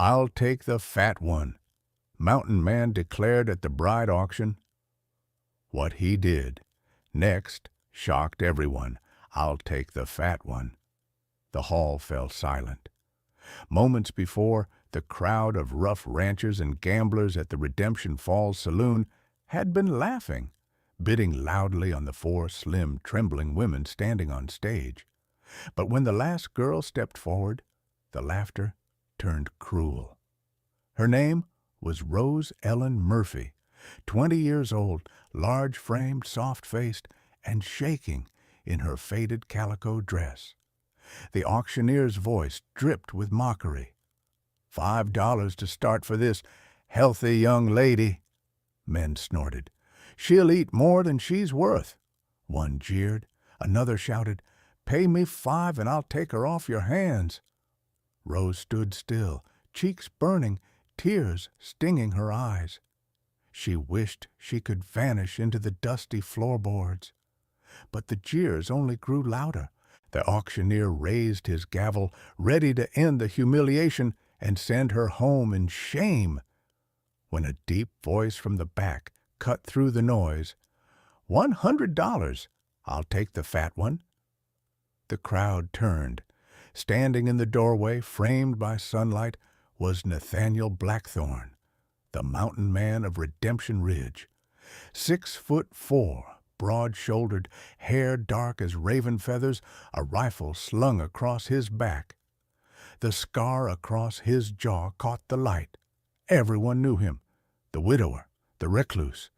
"I'll take the fat one," Mountain Man declared at the bride auction. What he did next shocked everyone. "I'll take the fat one." The hall fell silent. Moments before, the crowd of rough ranchers and gamblers at the Redemption Falls Saloon had been laughing, bidding loudly on the four slim, trembling women standing on stage. But when the last girl stepped forward, the laughter turned cruel. Her name was Rose Ellen Murphy, 20 years old, large-framed, soft-faced, and shaking in her faded calico dress. The auctioneer's voice dripped with mockery. $5 to start for this healthy young lady," men snorted. "She'll eat more than she's worth." One jeered. Another shouted, "Pay me $5 and I'll take her off your hands." Rose stood still, cheeks burning, tears stinging her eyes. She wished she could vanish into the dusty floorboards. But the jeers only grew louder. The auctioneer raised his gavel, ready to end the humiliation and send her home in shame, when a deep voice from the back cut through the noise. $100. I'll take the fat one." The crowd turned. Standing in the doorway, framed by sunlight, was Nathaniel Blackthorne, the mountain man of Redemption Ridge. 6'4", broad-shouldered, hair dark as raven feathers, a rifle slung across his back. The scar across his jaw caught the light. Everyone knew him. The widower, the recluse,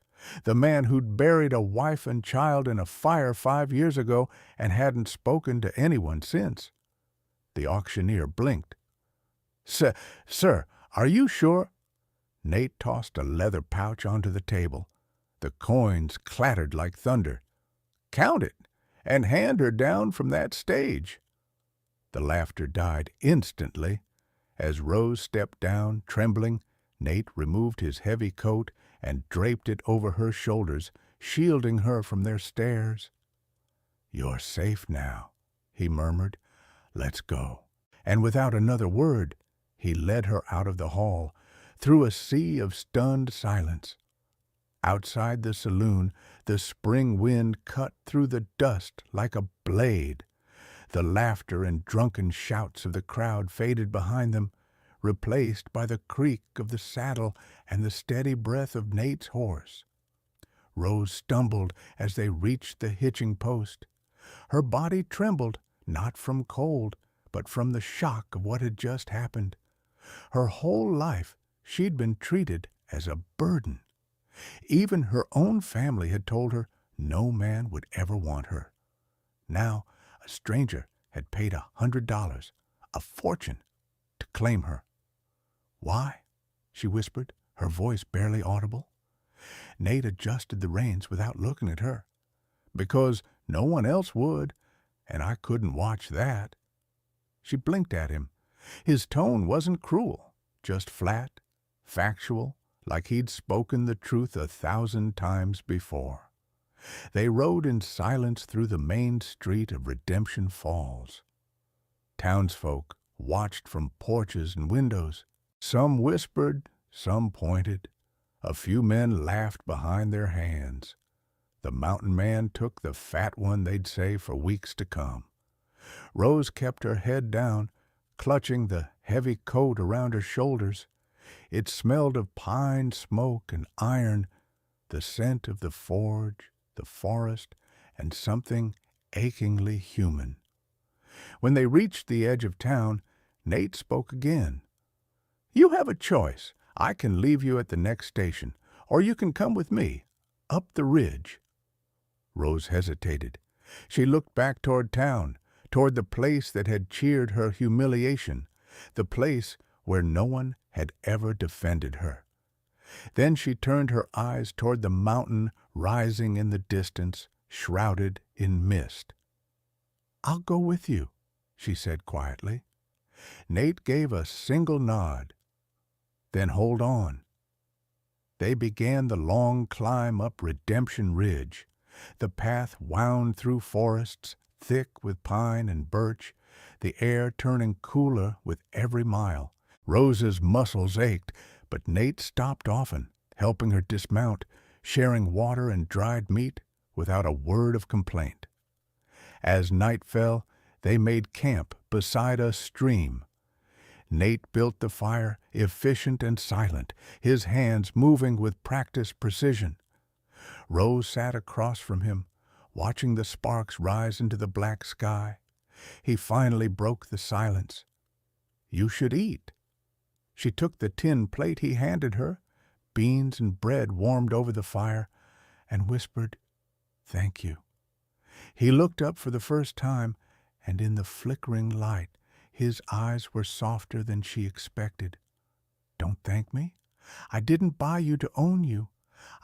the man who'd buried a wife and child in a fire 5 years ago and hadn't spoken to anyone since. The auctioneer blinked. Sir, are you sure?" Nate tossed a leather pouch onto the table. The coins clattered like thunder. "Count it, and hand her down from that stage." The laughter died instantly. As Rose stepped down, trembling, Nate removed his heavy coat and draped it over her shoulders, shielding her from their stares. "You're safe now," he murmured. "Let's go." And without another word, he led her out of the hall, through a sea of stunned silence. Outside the saloon, the spring wind cut through the dust like a blade. The laughter and drunken shouts of the crowd faded behind them, replaced by the creak of the saddle and the steady breath of Nate's horse. Rose stumbled as they reached the hitching post. Her body trembled, not from cold, but from the shock of what had just happened. Her whole life she'd been treated as a burden. Even her own family had told her no man would ever want her. Now a stranger had paid $100, a fortune, to claim her. "Why?" she whispered, her voice barely audible. Nate adjusted the reins without looking at her. "Because no one else would, and I couldn't watch that." She blinked at him. His tone wasn't cruel, just flat, factual, like he'd spoken the truth 1,000 times before. They rode in silence through the main street of Redemption Falls. Townsfolk watched from porches and windows. Some whispered, some pointed. A few men laughed behind their hands. The mountain man took the fat one, they'd say, for weeks to come. Rose kept her head down, clutching the heavy coat around her shoulders. It smelled of pine smoke and iron, the scent of the forge, the forest, and something achingly human. When they reached the edge of town, Nate spoke again. "You have a choice. I can leave you at the next station, or you can come with me, up the ridge." Rose hesitated. She looked back toward town, toward the place that had cheered her humiliation, the place where no one had ever defended her. Then she turned her eyes toward the mountain rising in the distance, shrouded in mist. "I'll go with you," she said quietly. Nate gave a single nod. "Then hold on." They began the long climb up Redemption Ridge. The path wound through forests, thick with pine and birch, the air turning cooler with every mile. Rose's muscles ached, but Nate stopped often, helping her dismount, sharing water and dried meat without a word of complaint. As night fell, they made camp beside a stream. Nate built the fire, efficient and silent, his hands moving with practiced precision. Rose sat across from him, watching the sparks rise into the black sky. He finally broke the silence. "You should eat." She took the tin plate he handed her, beans and bread warmed over the fire, and whispered, "Thank you." He looked up for the first time, and in the flickering light, his eyes were softer than she expected. "Don't thank me. I didn't buy you to own you.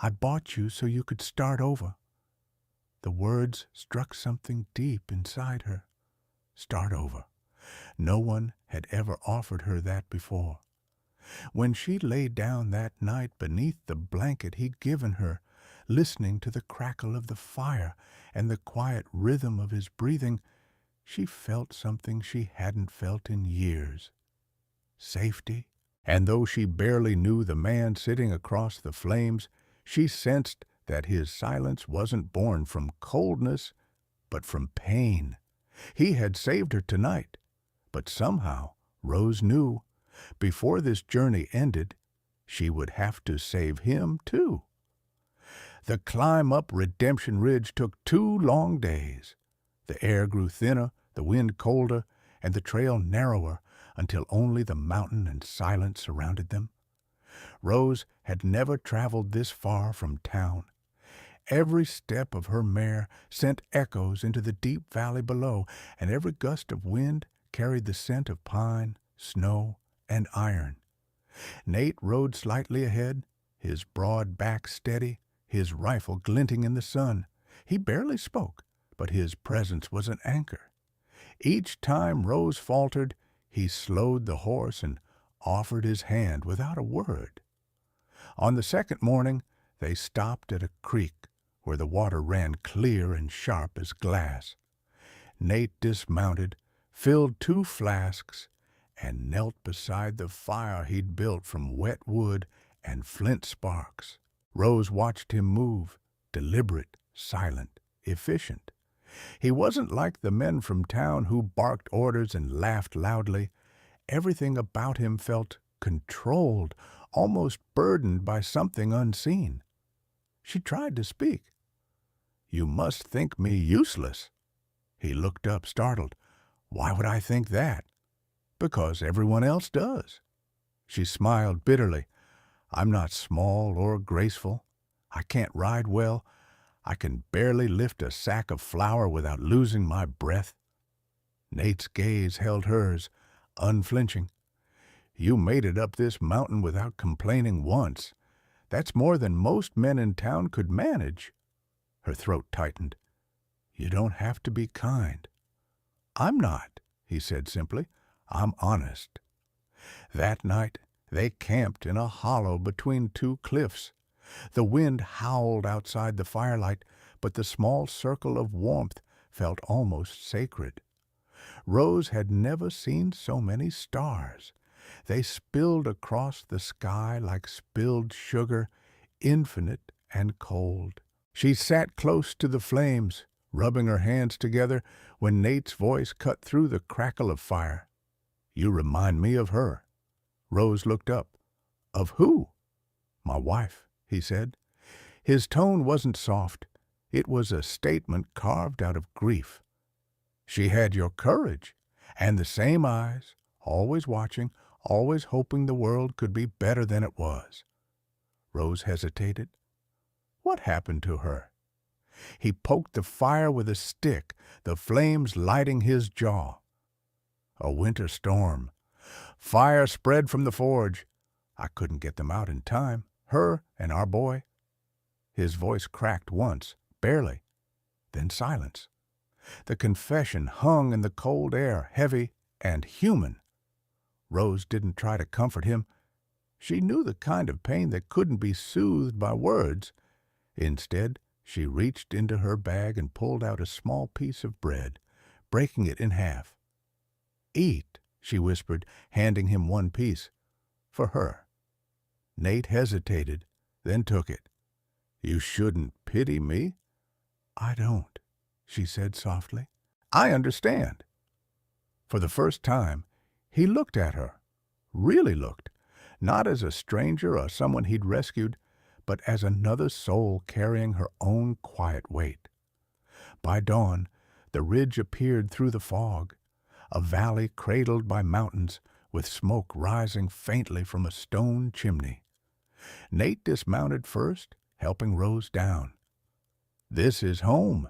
I bought you so you could start over." The words struck something deep inside her. Start over. No one had ever offered her that before. When she lay down that night beneath the blanket he'd given her, listening to the crackle of the fire and the quiet rhythm of his breathing, she felt something she hadn't felt in years. Safety. And though she barely knew the man sitting across the flames, she sensed that his silence wasn't born from coldness, but from pain. He had saved her tonight, but somehow, Rose knew, before this journey ended, she would have to save him too. The climb up Redemption Ridge took 2 long days. The air grew thinner, the wind colder, and the trail narrower until only the mountain and silence surrounded them. Rose had never traveled this far from town. Every step of her mare sent echoes into the deep valley below, and every gust of wind carried the scent of pine, snow, and iron. Nate rode slightly ahead, his broad back steady, his rifle glinting in the sun. He barely spoke, but his presence was an anchor. Each time Rose faltered, he slowed the horse and offered his hand without a word. On the second morning, they stopped at a creek where the water ran clear and sharp as glass. Nate dismounted, filled 2 flasks, and knelt beside the fire he'd built from wet wood and flint sparks. Rose watched him move, deliberate, silent, efficient. He wasn't like the men from town who barked orders and laughed loudly. Everything about him felt controlled, almost burdened by something unseen. She tried to speak. "You must think me useless." He looked up, startled. "Why would I think that?" "Because everyone else does." She smiled bitterly. "I'm not small or graceful. I can't ride well. I can barely lift a sack of flour without losing my breath." Nate's gaze held hers, unflinching. "You made it up this mountain without complaining once. That's more than most men in town could manage." Her throat tightened. "You don't have to be kind." "I'm not," he said simply. "I'm honest." That night, they camped in a hollow between 2 cliffs. The wind howled outside the firelight, but the small circle of warmth felt almost sacred. Rose had never seen so many stars. They spilled across the sky like spilled sugar, infinite and cold. She sat close to the flames, rubbing her hands together, when Nate's voice cut through the crackle of fire. "You remind me of her." Rose looked up. "Of who?" "My wife," he said. His tone wasn't soft. It was a statement carved out of grief. "She had your courage, and the same eyes, always watching, always hoping the world could be better than it was." Rose hesitated. "What happened to her?" He poked the fire with a stick, the flames lighting his jaw. "A winter storm. Fire spread from the forge. I couldn't get them out in time, her and our boy." His voice cracked once, barely, then silence. The confession hung in the cold air, heavy and human. Rose didn't try to comfort him. She knew the kind of pain that couldn't be soothed by words. Instead, she reached into her bag and pulled out a small piece of bread, breaking it in half. "Eat," she whispered, handing him one piece. For her. Nate hesitated, then took it. You shouldn't pity me. I don't, she said softly. I understand. For the first time, he looked at her, really looked, not as a stranger or someone he'd rescued, but as another soul carrying her own quiet weight. By dawn, the ridge appeared through the fog, a valley cradled by mountains with smoke rising faintly from a stone chimney. Nate dismounted first, helping Rose down. This is home.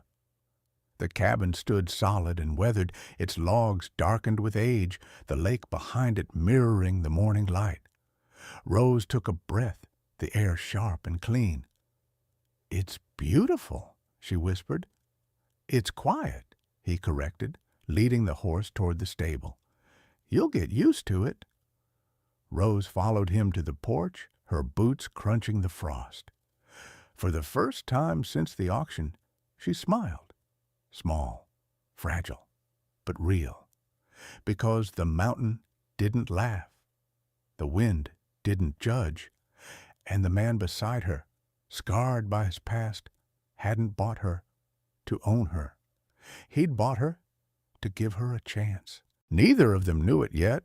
The cabin stood solid and weathered, its logs darkened with age, the lake behind it mirroring the morning light. Rose took a breath, the air sharp and clean. It's beautiful, she whispered. It's quiet, he corrected, leading the horse toward the stable. You'll get used to it. Rose followed him to the porch, her boots crunching the frost. For the first time since the auction, she smiled. Small, fragile, but real. Because the mountain didn't laugh. The wind didn't judge. And the man beside her, scarred by his past, hadn't bought her to own her. He'd bought her to give her a chance. Neither of them knew it yet,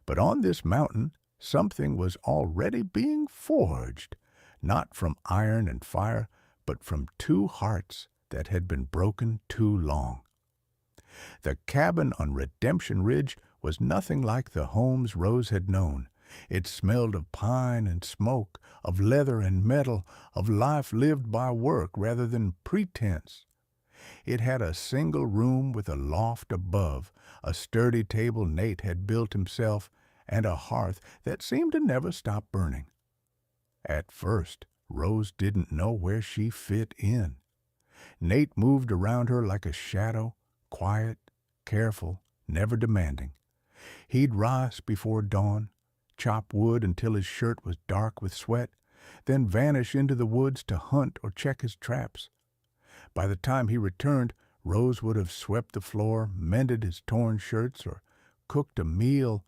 but on this mountain something was already being forged, not from iron and fire, but from two hearts that had been broken too long. The cabin on Redemption Ridge was nothing like the homes Rose had known. It smelled of pine and smoke, of leather and metal, of life lived by work rather than pretense. It had a single room with a loft above, a sturdy table Nate had built himself, and a hearth that seemed to never stop burning. At first, Rose didn't know where she fit in. Nate moved around her like a shadow, quiet, careful, never demanding. He'd rise before dawn, chop wood until his shirt was dark with sweat, then vanish into the woods to hunt or check his traps. By the time he returned, Rose would have swept the floor, mended his torn shirts, or cooked a meal.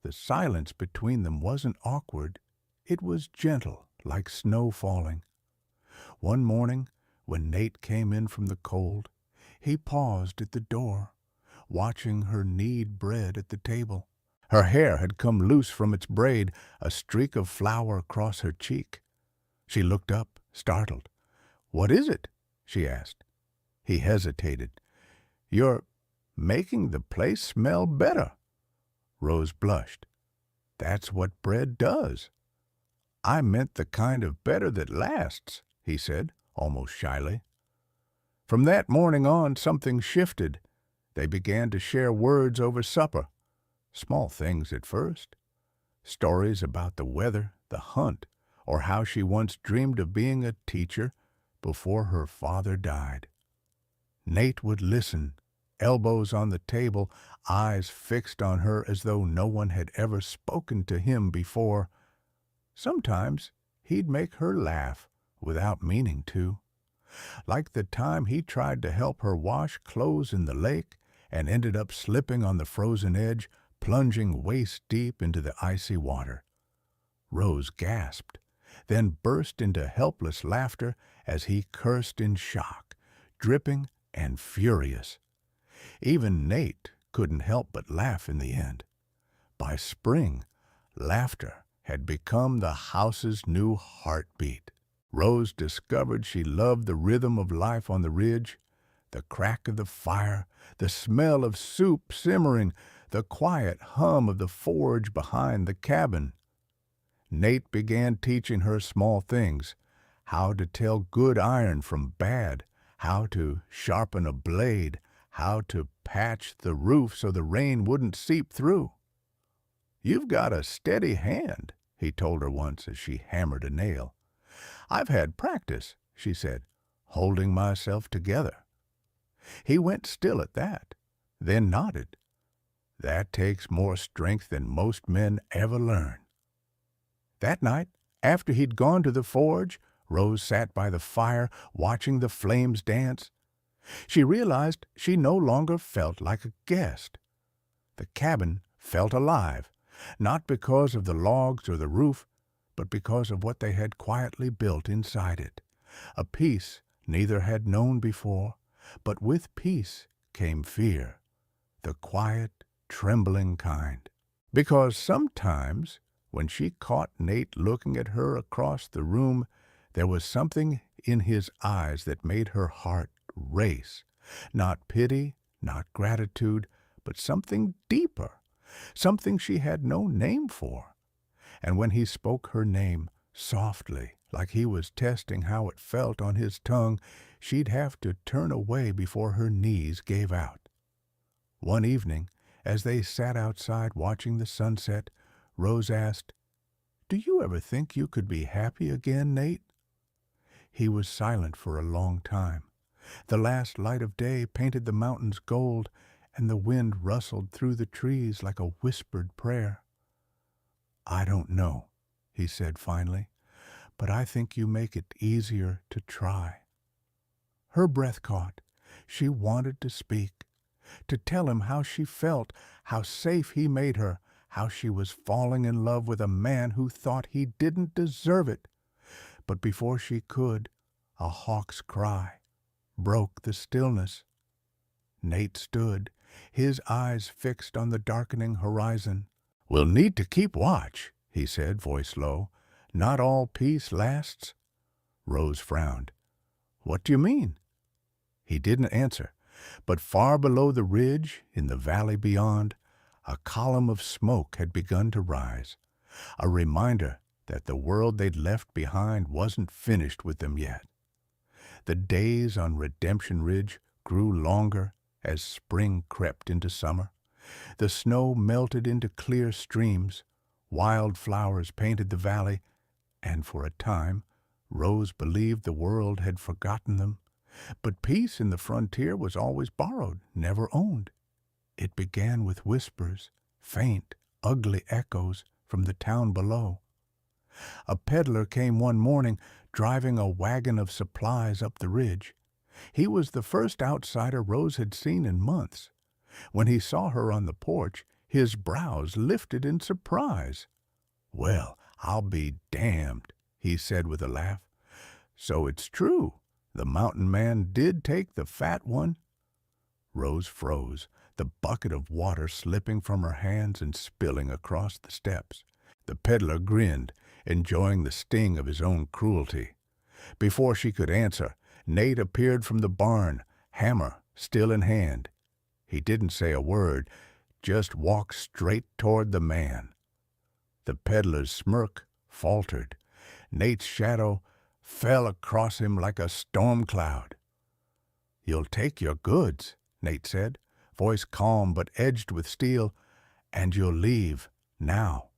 The silence between them wasn't awkward. It was gentle, like snow falling. One morning, when Nate came in from the cold, he paused at the door, watching her knead bread at the table. Her hair had come loose from its braid, a streak of flour across her cheek. She looked up, startled. "What is it?" she asked. He hesitated. "You're making the place smell better." Rose blushed. "That's what bread does." "I meant the kind of better that lasts," he said, almost shyly. From that morning on, something shifted. They began to share words over supper. Small things at first. Stories about the weather, the hunt, or how she once dreamed of being a teacher before her father died. Nate would listen, elbows on the table, eyes fixed on her as though no one had ever spoken to him before. Sometimes he'd make her laugh without meaning to. Like the time he tried to help her wash clothes in the lake and ended up slipping on the frozen edge, plunging waist-deep into the icy water. Rose gasped, then burst into helpless laughter as he cursed in shock, dripping and furious. Even Nate couldn't help but laugh in the end. By spring, laughter had become the house's new heartbeat. Rose discovered she loved the rhythm of life on the ridge, the crack of the fire, the smell of soup simmering, the quiet hum of the forge behind the cabin. Nate began teaching her small things, how to tell good iron from bad, how to sharpen a blade, how to patch the roof so the rain wouldn't seep through. "You've got a steady hand," he told her once as she hammered a nail. "I've had practice," she said, holding myself together. He went still at that, then nodded. "That takes more strength than most men ever learn." That night, after he'd gone to the forge, Rose sat by the fire, watching the flames dance. She realized she no longer felt like a guest. The cabin felt alive, not because of the logs or the roof, but because of what they had quietly built inside it, a peace neither had known before, but with peace came fear, the quiet, trembling kind. Because sometimes, when she caught Nate looking at her across the room, there was something in his eyes that made her heart race. Not pity, not gratitude, but something deeper, something she had no name for. And when he spoke her name softly, like he was testing how it felt on his tongue, she'd have to turn away before her knees gave out. One evening, as they sat outside watching the sunset, Rose asked, "Do you ever think you could be happy again, Nate?" He was silent for a long time. The last light of day painted the mountains gold, and the wind rustled through the trees like a whispered prayer. "I don't know," he said finally, "but I think you make it easier to try." Her breath caught. She wanted to speak, to tell him how she felt, how safe he made her, how she was falling in love with a man who thought he didn't deserve it. But before she could, a hawk's cry broke the stillness. Nate stood, his eyes fixed on the darkening horizon. "We'll need to keep watch," he said, voice low. "Not all peace lasts." Rose frowned. "What do you mean?" He didn't answer, but far below the ridge, in the valley beyond, a column of smoke had begun to rise, a reminder that the world they'd left behind wasn't finished with them yet. The days on Redemption Ridge grew longer as spring crept into summer. The snow melted into clear streams, wild flowers painted the valley, and for a time Rose believed the world had forgotten them. But peace in the frontier was always borrowed, never owned. It began with whispers, faint, ugly echoes from the town below. A peddler came one morning, driving a wagon of supplies up the ridge. He was the first outsider Rose had seen in months. When he saw her on the porch, his brows lifted in surprise. "Well, I'll be damned," he said with a laugh. "So it's true. The mountain man did take the fat one?" Rose froze, the bucket of water slipping from her hands and spilling across the steps. The peddler grinned, enjoying the sting of his own cruelty. Before she could answer, Nate appeared from the barn, hammer still in hand. He didn't say a word, just walked straight toward the man. The peddler's smirk faltered. Nate's shadow fell across him like a storm cloud. "You'll take your goods," Nate said, voice calm but edged with steel, "and you'll leave now."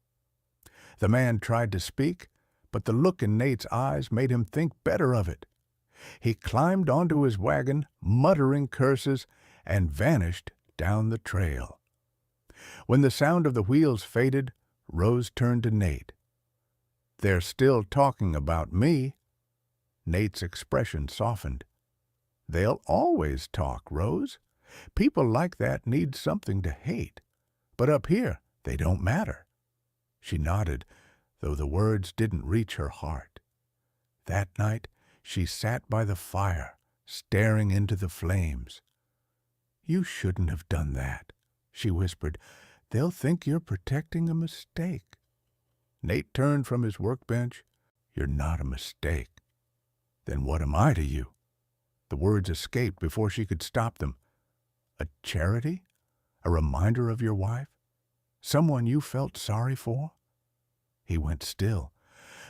The man tried to speak, but the look in Nate's eyes made him think better of it. He climbed onto his wagon, muttering curses, and vanished down the trail. When the sound of the wheels faded, Rose turned to Nate. "They're still talking about me." Nate's expression softened. "They'll always talk, Rose. People like that need something to hate. But up here, they don't matter." She nodded, though the words didn't reach her heart. That night, she sat by the fire, staring into the flames. "You shouldn't have done that," she whispered. "They'll think you're protecting a mistake." Nate turned from his workbench. "You're not a mistake." "Then what am I to you?" The words escaped before she could stop them. "A charity? A reminder of your wife? Someone you felt sorry for?" He went still.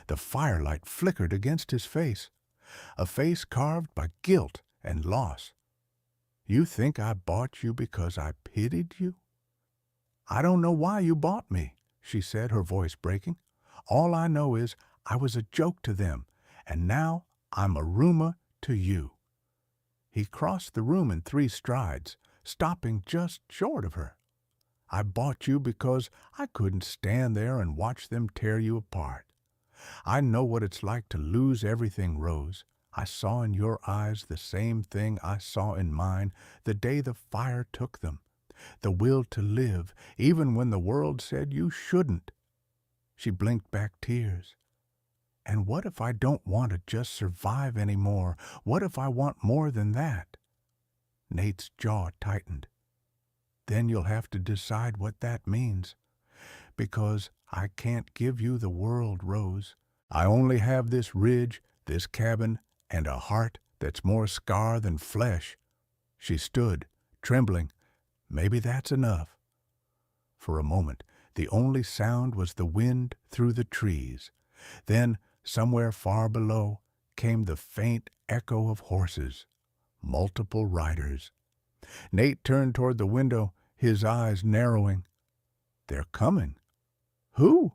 The firelight flickered against his face, a face carved by guilt and loss. "You think I bought you because I pitied you?" "I don't know why you bought me," she said, her voice breaking. "All I know is I was a joke to them, and now I'm a rumor to you." He crossed the room in 3 strides, stopping just short of her. "I bought you because I couldn't stand there and watch them tear you apart. I know what it's like to lose everything, Rose. I saw in your eyes the same thing I saw in mine the day the fire took them. the will to live, even when the world said you shouldn't. She blinked back tears. And what if I don't want to just survive anymore? What if I want more than that? Nate's jaw tightened. Then you'll have to decide what that means. Because I can't give you the world, Rose. I only have this ridge, this cabin, and a heart that's more scar than flesh. She stood, trembling. Maybe that's enough. For a moment, the only sound was the wind through the trees. Then, somewhere far below, came the faint echo of horses, multiple riders. Nate turned toward the window, his eyes narrowing. They're coming. Who?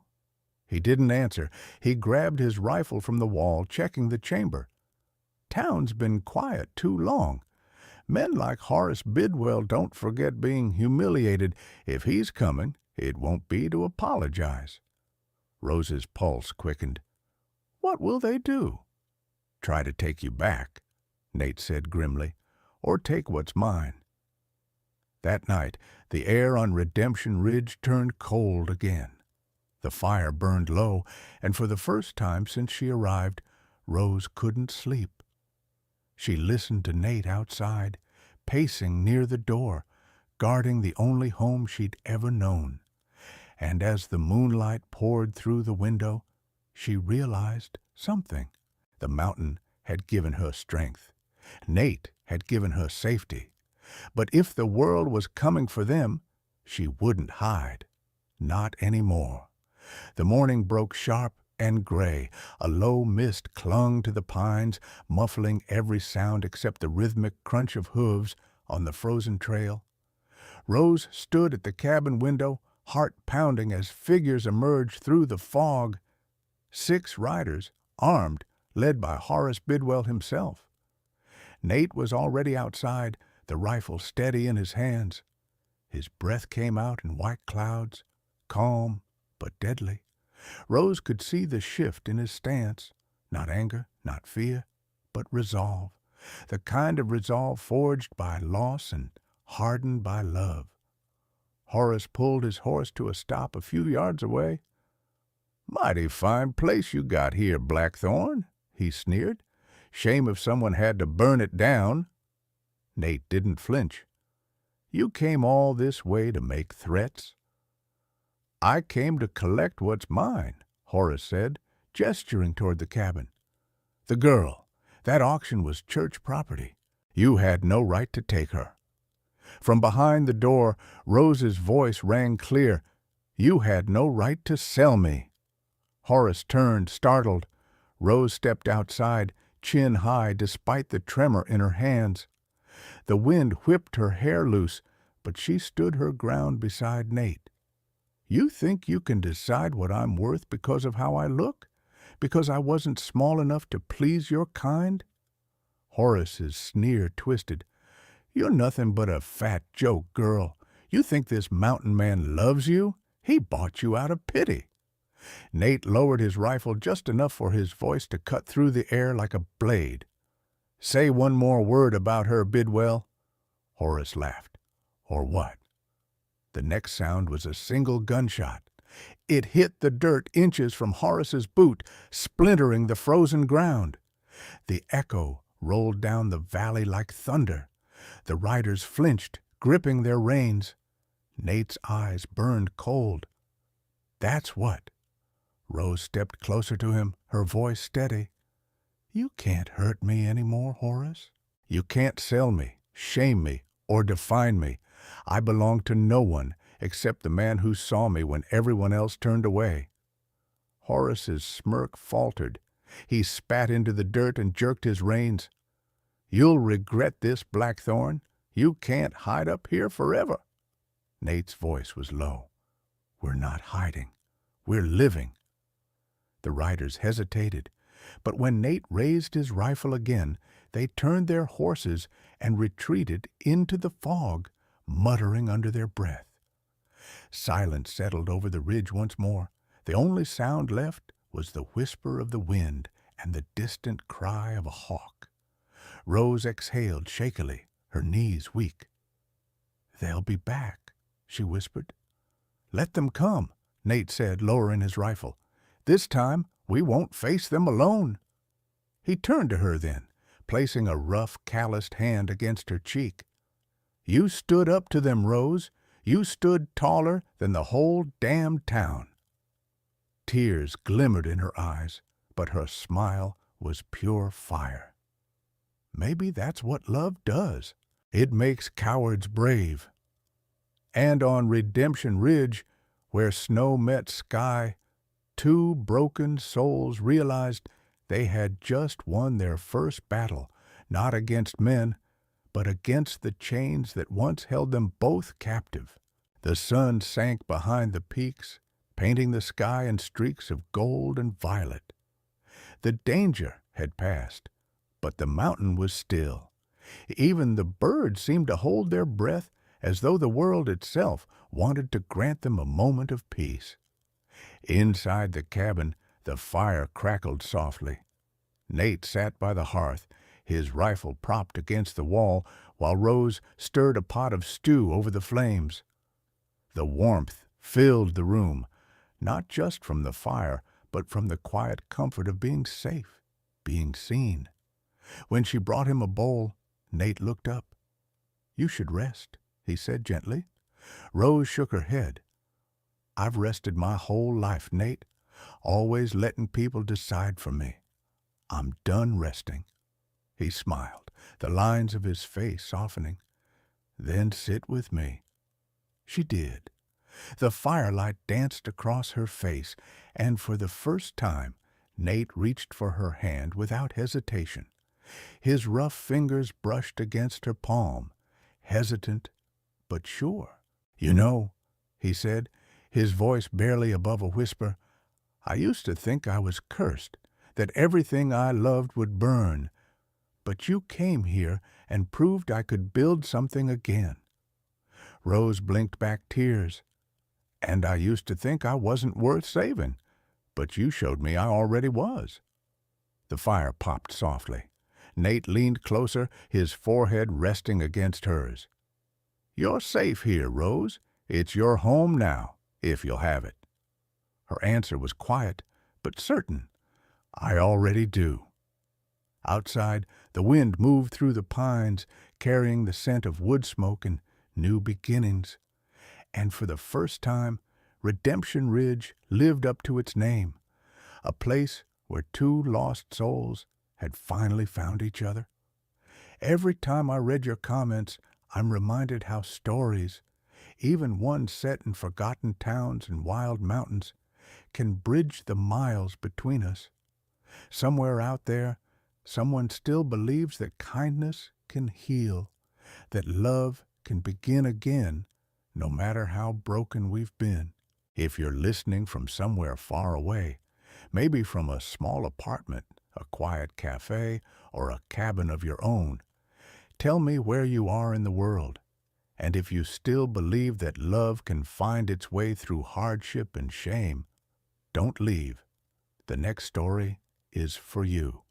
He didn't answer. He grabbed his rifle from the wall, checking the chamber. Town's been quiet too long. Men like Horace Bidwell don't forget being humiliated. If he's coming, it won't be to apologize. Rose's pulse quickened. What will they do? Try to take you back, Nate said grimly, or take what's mine. That night, the air on Redemption Ridge turned cold again. The fire burned low, and for the first time since she arrived, Rose couldn't sleep. She listened to Nate outside, pacing near the door, guarding the only home she'd ever known. And as the moonlight poured through the window, she realized something. The mountain had given her strength. Nate had given her safety. But if the world was coming for them, she wouldn't hide. Not anymore. The morning broke sharp and gray. A low mist clung to the pines, muffling every sound except the rhythmic crunch of hooves on the frozen trail. Rose stood at the cabin window, heart pounding as figures emerged through the fog. 6 riders, armed, led by Horace Bidwell himself. Nate was already outside, the rifle steady in his hands. His breath came out in white clouds, calm but deadly. Rose could see the shift in his stance, not anger, not fear, but resolve, the kind of resolve forged by loss and hardened by love. Horace pulled his horse to a stop a few yards away. "Mighty fine place you got here, Blackthorn," he sneered. "Shame if someone had to burn it down." Nate didn't flinch. "You came all this way to make threats?" "I came to collect what's mine," Horace said, gesturing toward the cabin. "The girl. That auction was church property. You had no right to take her." From behind the door, Rose's voice rang clear. "You had no right to sell me." Horace turned, startled. Rose stepped outside, chin high, despite the tremor in her hands. The wind whipped her hair loose, but she stood her ground beside Nate. "You think you can decide what I'm worth because of how I look? Because I wasn't small enough to please your kind?" Horace's sneer twisted. "You're nothing but a fat joke, girl. You think this mountain man loves you? He bought you out of pity." Nate lowered his rifle just enough for his voice to cut through the air like a blade. "Say one more word about her, Bidwell." Horace laughed. "Or what?" The next sound was a single gunshot. It hit the dirt inches from Horace's boot, splintering the frozen ground. The echo rolled down the valley like thunder. The riders flinched, gripping their reins. Nate's eyes burned cold. "That's what." Rose stepped closer to him, her voice steady. "You can't hurt me anymore, Horace. You can't sell me, shame me, or define me. I belong to no one except the man who saw me when everyone else turned away." Horace's smirk faltered. He spat into the dirt and jerked his reins. "You'll regret this, Blackthorn. You can't hide up here forever." Nate's voice was low. "We're not hiding. We're living." The riders hesitated, but when Nate raised his rifle again, they turned their horses and retreated into the fog, muttering under their breath. Silence settled over the ridge once more. The only sound left was the whisper of the wind and the distant cry of a hawk. Rose exhaled shakily, her knees weak. "They'll be back," she whispered. "Let them come," Nate said, lowering his rifle. "This time we won't face them alone." He turned to her then, placing a rough, calloused hand against her cheek. "You stood up to them, Rose. You stood taller than the whole damned town." Tears glimmered in her eyes, but her smile was pure fire. Maybe that's what love does. It makes cowards brave. And on Redemption Ridge, where snow met sky, two broken souls realized they had just won their first battle, not against men, but against the chains that once held them both captive. The sun sank behind the peaks, painting the sky in streaks of gold and violet. The danger had passed, but the mountain was still. Even the birds seemed to hold their breath as though the world itself wanted to grant them a moment of peace. Inside the cabin, the fire crackled softly. Nate sat by the hearth, his rifle propped against the wall, while Rose stirred a pot of stew over the flames. The warmth filled the room, not just from the fire, but from the quiet comfort of being safe, being seen. When she brought him a bowl, Nate looked up. "You should rest," he said gently. Rose shook her head. "I've rested my whole life, Nate, always letting people decide for me. I'm done resting." He smiled, the lines of his face softening. "Then sit with me." She did. The firelight danced across her face, and for the first time, Nate reached for her hand without hesitation. His rough fingers brushed against her palm, hesitant but sure. "You know," he said, his voice barely above a whisper, "I used to think I was cursed, that everything I loved would burn. But you came here and proved I could build something again." Rose blinked back tears. "And I used to think I wasn't worth saving, but you showed me I already was." The fire popped softly. Nate leaned closer, his forehead resting against hers. "You're safe here, Rose. It's your home now, if you'll have it." Her answer was quiet, but certain. "I already do." Outside, the wind moved through the pines, carrying the scent of wood smoke and new beginnings. And for the first time, Redemption Ridge lived up to its name, a place where two lost souls had finally found each other. Every time I read your comments, I'm reminded how stories, even ones set in forgotten towns and wild mountains, can bridge the miles between us. Somewhere out there, someone still believes that kindness can heal, that love can begin again, no matter how broken we've been. If you're listening from somewhere far away, maybe from a small apartment, a quiet cafe, or a cabin of your own, tell me where you are in the world. And if you still believe that love can find its way through hardship and shame, don't leave. The next story is for you.